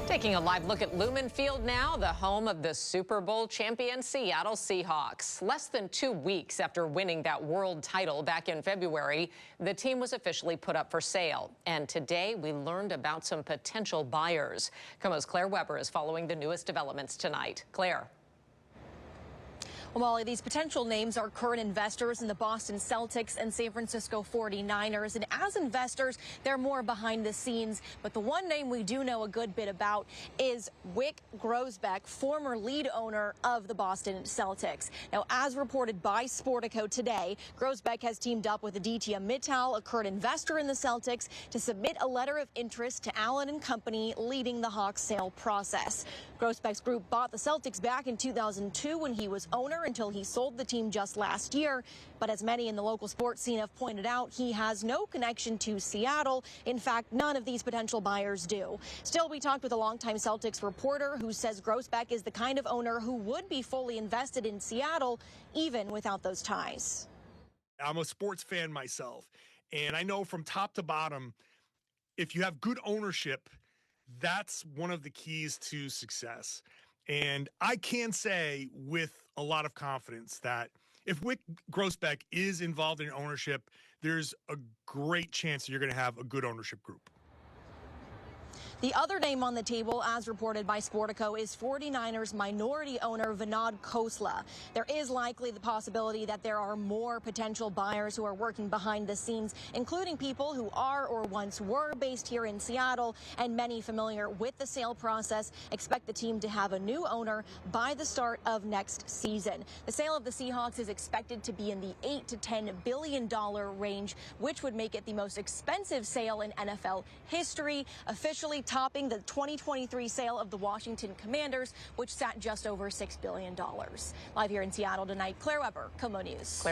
Taking a live look at Lumen Field now, the home of the Super Bowl champion Seattle Seahawks. Less than 2 weeks after winning that world title back in February, the team was officially put up for sale. And today we learned about some potential buyers. KOMO's Claire Weber is following the newest developments tonight. Claire. Well, Molly, these potential names are current investors in the Boston Celtics and San Francisco 49ers. And as investors, they're more behind the scenes. But the one name we do know a good bit about is Wyc Grousbeck, former lead owner of the Boston Celtics. Now, as reported by Sportico today, Grousbeck has teamed up with Aditya Mittal, a current investor in the Celtics, to submit a letter of interest to Allen & Company, leading the Hawks sale process. Grousbeck's group bought the Celtics back in 2002 when he was owner, until he sold the team just last year. But as many in the local sports scene have pointed out, he has no connection to Seattle. In fact, none of these potential buyers do. Still, we talked with a longtime Celtics reporter who says Grousbeck is the kind of owner who would be fully invested in Seattle, even without those ties. I'm a sports fan myself, and I know from top to bottom, if you have good ownership, that's one of the keys to success. And I can say with a lot of confidence that if Wyc Grousbeck is involved in ownership, there's a great chance that you're going to have a good ownership group. The other name on the table, as reported by Sportico, is 49ers minority owner Vinod Khosla. There is likely the possibility that there are more potential buyers who are working behind the scenes, including people who are or once were based here in Seattle, and many familiar with the sale process expect the team to have a new owner by the start of next season. The sale of the Seahawks is expected to be in the $8 to $10 billion range, which would make it the most expensive sale in NFL history, officially topping the 2023 sale of the Washington Commanders, which sat just over $6 billion. Live here in Seattle tonight, Claire Weber, KOMO News.